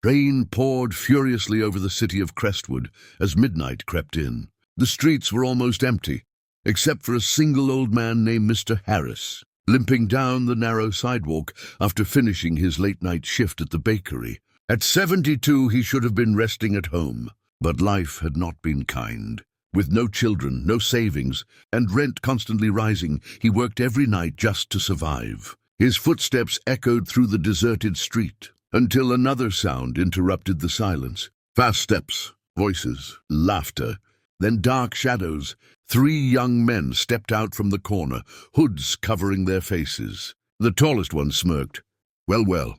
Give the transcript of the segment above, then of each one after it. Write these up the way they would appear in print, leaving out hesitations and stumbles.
Rain poured furiously over the city of Crestwood as midnight crept in. The streets were almost empty, except for a single old man named Mr. Harris, limping down the narrow sidewalk after finishing his late-night shift at the bakery. At 72, he should have been resting at home, but life had not been kind. With no children, no savings, and rent constantly rising, he worked every night just to survive. His footsteps echoed through the deserted street, until another sound interrupted the silence. Fast steps, voices, laughter, then dark shadows. 3 young men stepped out from the corner, hoods covering their faces. The tallest one smirked. Well,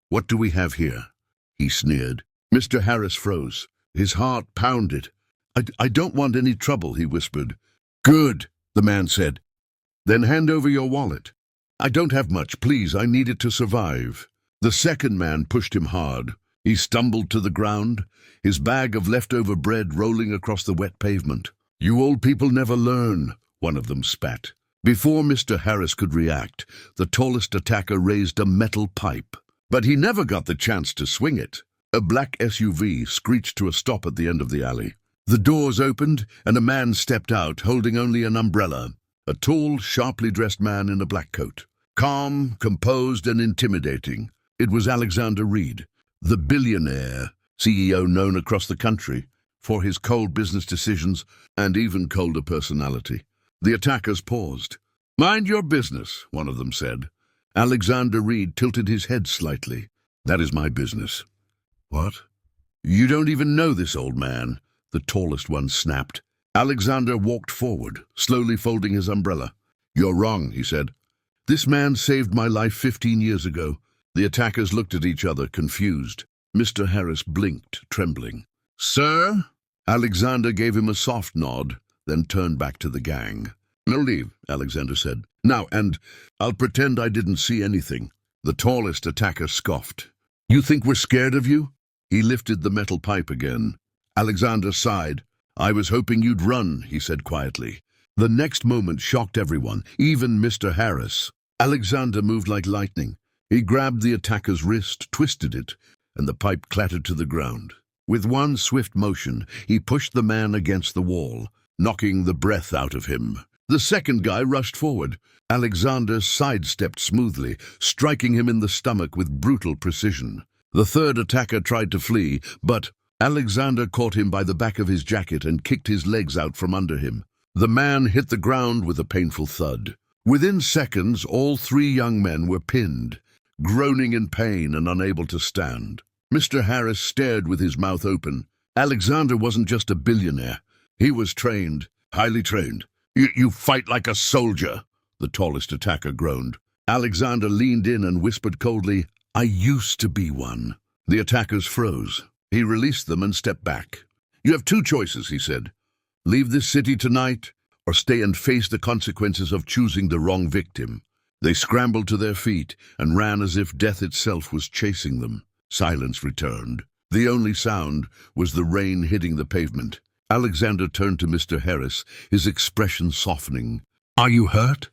what do we have here?" he sneered. Mr. Harris froze. His heart pounded. I don't want any trouble," he whispered. "Good," the man said. "Then hand over your wallet." "I don't have much, please. I need it to survive." The second man pushed him hard. He stumbled to the ground, his bag of leftover bread rolling across the wet pavement. "You old people never learn," one of them spat. Before Mr. Harris could react, the tallest attacker raised a metal pipe. But he never got the chance to swing it. A black SUV screeched to a stop at the end of the alley. The doors opened, and a man stepped out, holding only an umbrella. A tall, sharply dressed man in a black coat. Calm, composed, and intimidating. It was Alexander Reed, the billionaire, CEO known across the country for his cold business decisions and even colder personality. The attackers paused. "Mind your business," one of them said. Alexander Reed tilted his head slightly. "That is my business." "What? You don't even know this old man," the tallest one snapped. Alexander walked forward, slowly folding his umbrella. "You're wrong," he said. "This man saved my life 15 years ago." The attackers looked at each other, confused. Mr. Harris blinked, trembling. "Sir?" Alexander gave him a soft nod, then turned back to the gang. "No leave," Alexander said. "Now, and I'll pretend I didn't see anything." The tallest attacker scoffed. "You think we're scared of you?" He lifted the metal pipe again. Alexander sighed. "I was hoping you'd run," he said quietly. The next moment shocked everyone, even Mr. Harris. Alexander moved like lightning. He grabbed the attacker's wrist, twisted it, and the pipe clattered to the ground. With one swift motion, he pushed the man against the wall, knocking the breath out of him. The second guy rushed forward. Alexander sidestepped smoothly, striking him in the stomach with brutal precision. The third attacker tried to flee, but Alexander caught him by the back of his jacket and kicked his legs out from under him. The man hit the ground with a painful thud. Within seconds, all 3 young men were pinned, groaning in pain and unable to stand. Mr. Harris stared with his mouth open. Alexander wasn't just a billionaire. He was trained, highly trained. You fight like a soldier," the tallest attacker groaned. Alexander leaned in and whispered coldly, "I used to be one." The attackers froze. He released them and stepped back. "You have 2 choices," he said. "Leave this city tonight, or stay and face the consequences of choosing the wrong victim." They scrambled to their feet and ran as if death itself was chasing them. Silence returned. The only sound was the rain hitting the pavement. Alexander turned to Mr. Harris, his expression softening. "Are you hurt?"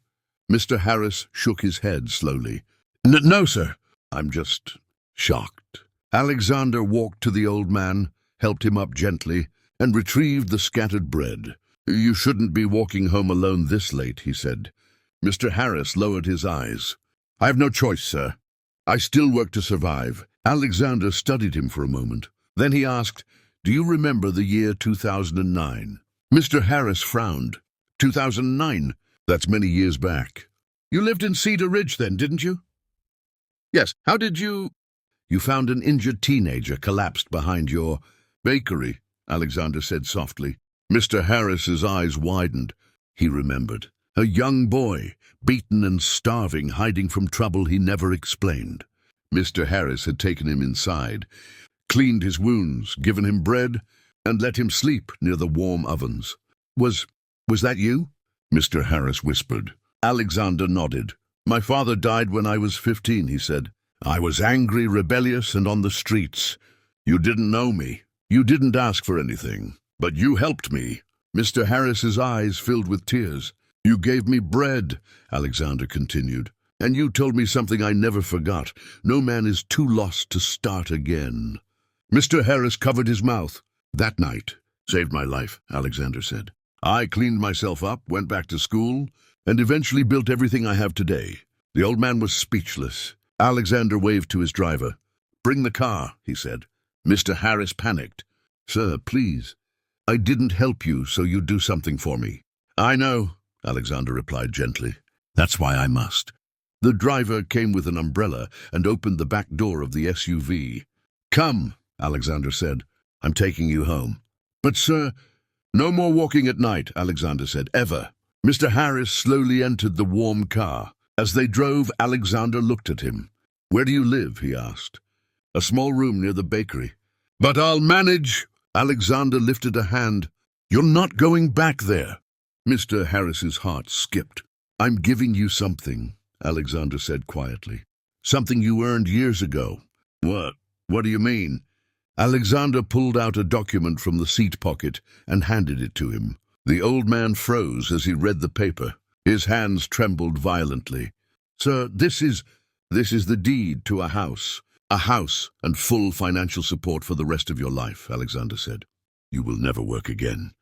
Mr. Harris shook his head slowly. No, sir. I'm just shocked." Alexander walked to the old man, helped him up gently, and retrieved the scattered bread. "You shouldn't be walking home alone this late," he said. Mr. Harris lowered his eyes. "I have no choice, sir. I still work to survive." Alexander studied him for a moment. Then he asked, "Do you remember the year 2009? Mr. Harris frowned. 2009? That's many years back. "You lived in Cedar Ridge then, didn't you?" "Yes. How did you—" "You found an injured teenager collapsed behind your bakery," Alexander said softly. Mr. Harris's eyes widened. He remembered. A young boy, beaten and starving, hiding from trouble he never explained. Mr. Harris had taken him inside, cleaned his wounds, given him bread, and let him sleep near the warm ovens. Was that you?" Mr. Harris whispered. Alexander nodded. "My father died when I was 15, he said. I was angry, rebellious, and on the streets. You didn't know me. You didn't ask for anything. But you helped me." Mr. Harris's eyes filled with tears. "You gave me bread," Alexander continued. "And you told me something I never forgot. No man is too lost to start again." Mr. Harris covered his mouth. That night saved my life, Alexander said. I cleaned myself up, went back to school, and eventually built everything I have today. The old man was speechless. Alexander waved to his driver. Bring the car, he said. Mr. Harris panicked. Sir, please. I didn't help you, so you do something for me. I know, Alexander replied gently. That's why I must. The driver came with an umbrella and opened the back door of the SUV. Come, Alexander said. I'm taking you home. But, sir, no more walking at night, Alexander said, ever. Mr. Harris slowly entered the warm car. As they drove, Alexander looked at him. Where do you live? He asked. A small room near the bakery. But I'll manage. Alexander lifted a hand. You're not going back there. Mr. Harris's heart skipped. I'm giving you something, Alexander said quietly. Something you earned years ago. What? What do you mean? Alexander pulled out a document from the seat pocket and handed it to him. The old man froze as he read the paper. His hands trembled violently. Sir, this is the deed to a house and full financial support for the rest of your life, Alexander said. You will never work again.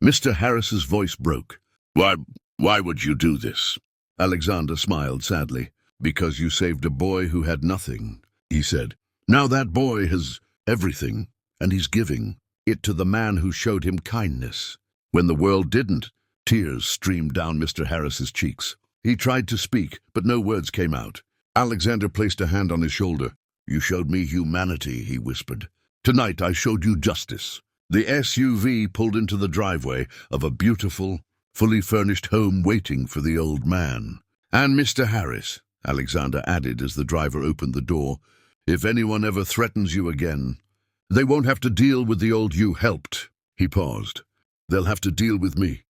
Mr. Harris's voice broke. Why would you do this? Alexander smiled sadly. Because you saved a boy who had nothing, he said. Now that boy has everything, and he's giving it to the man who showed him kindness. When the world didn't, tears streamed down Mr. Harris's cheeks. He tried to speak, but no words came out. Alexander placed a hand on his shoulder. You showed me humanity, he whispered. Tonight I showed you justice. The SUV pulled into the driveway of a beautiful, fully furnished home waiting for the old man. And Mr. Harris, Alexander added as the driver opened the door, if anyone ever threatens you again, they won't have to deal with the old you helped. He paused. They'll have to deal with me.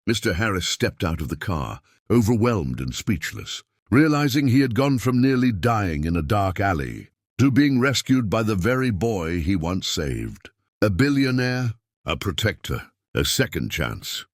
Mr. Harris stepped out of the car, overwhelmed and speechless, realizing he had gone from nearly dying in a dark alley to being rescued by the very boy he once saved. A billionaire, a protector, a second chance.